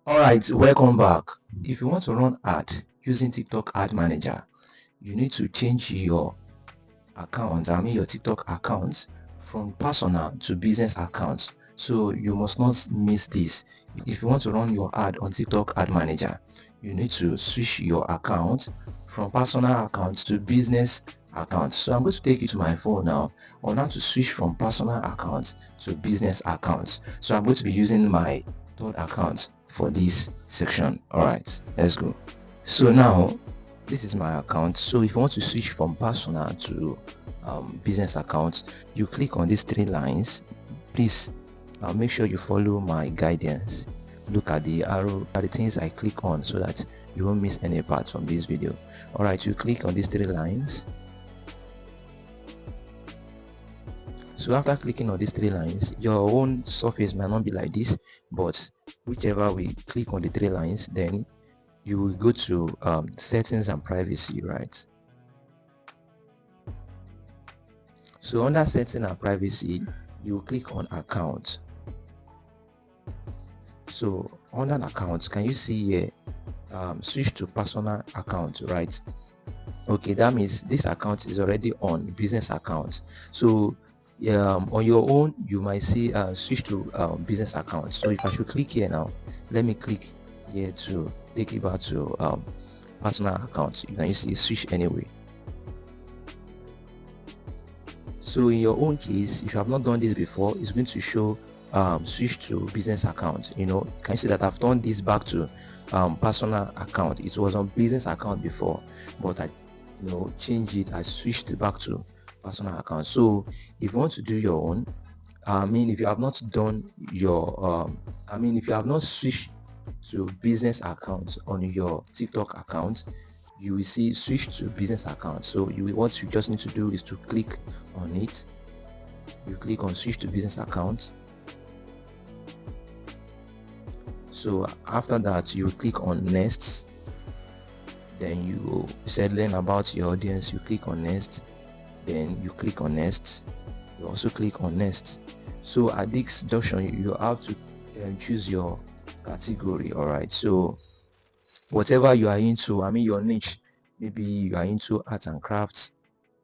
Alright, welcome back. If you want to run ad using TikTok Ad Manager, you need to change your your TikTok account from personal to business account. So you must not miss this. If you want to run your ad on TikTok Ad Manager, you need to switch your account from personal account to business account. So I'm going to take you to my phone now on how to switch from personal account to business account. So I'm going to be using my third account for this section. All right, let's go. So now this is my account. So if you want to switch from personal to business account, you click on these three lines. Please make sure you follow my guidance. Look at the arrow, at the things I click on, so that you won't miss any part from this video. All right, you click on these three lines. So after clicking on these three lines, your own surface might not be like this, but whichever we click on the three lines, then you will go to settings and privacy, right? So under settings and privacy, you click on account. So under account, can you see here switch to personal account, right? Okay, that means this account is already on business account. So on your own, you might see switch to business account. So if I should click here now, let me click here to take it back to personal account. You can see switch anyway. So in your own case, if you have not done this before, it's going to show switch to business account. You know, can you see that I've turned this back to personal account? It was on business account before, but I change it. I switched it back to personal account. So if you want to do your own, if you have not done your if you have not switched to business account on your TikTok account, you will see switch to business account. So what you just need to do is to click on it. You click on switch to business account. So after that, you click on next. Then you said learn about your audience. You click on next. Then you click on next. You also click on next. So at this junction, you have to choose your category. All right. So whatever you are into, your niche, maybe you are into arts and crafts,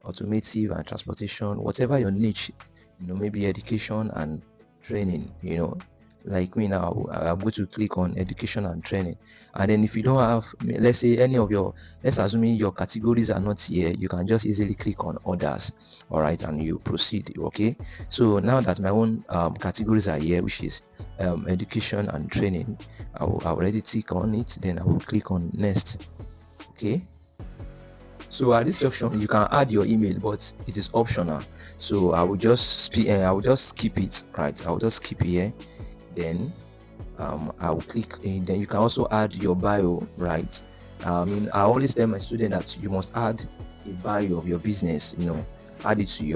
automotive and transportation, whatever your niche, maybe education and training, like me now, I'm going to click on education and training. And then if you don't have, let's say let's assume your categories are not here, you can just easily click on others. All right, and you proceed. Okay, so now that my own categories are here, which is education and training, I will already click on it. Then I will click on next. Okay, so at this junction, you can add your email, but it is optional. So I will just skip it. Right, I will just skip here. Then I will click in. Then you can also add your bio, right? I always tell my students that you must add a bio of your business. Add it to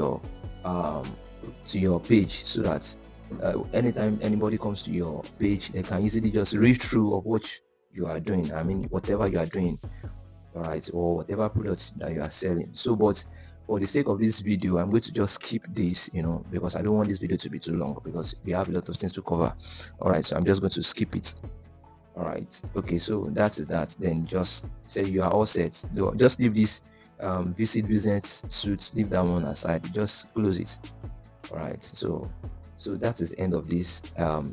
your page, so that anytime anybody comes to your page, they can easily just read through of what you are doing. Whatever you are doing, all right, or whatever product that you are selling. So, but for the sake of this video, I'm going to just skip this, because I don't want this video to be too long, because we have a lot of things to cover. All right, so I'm just going to skip it. All right, okay, so that's that. Then just say you are all set. Just leave this visit business suit, leave that one aside, just close it. All right, so that is the end of this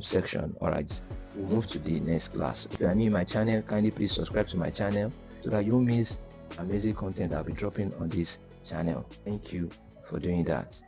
section. All right, we'll move to the next class. If you are new in my channel, kindly please subscribe to my channel, so that you won't miss amazing content I'll be dropping on this channel. Thank you for doing that.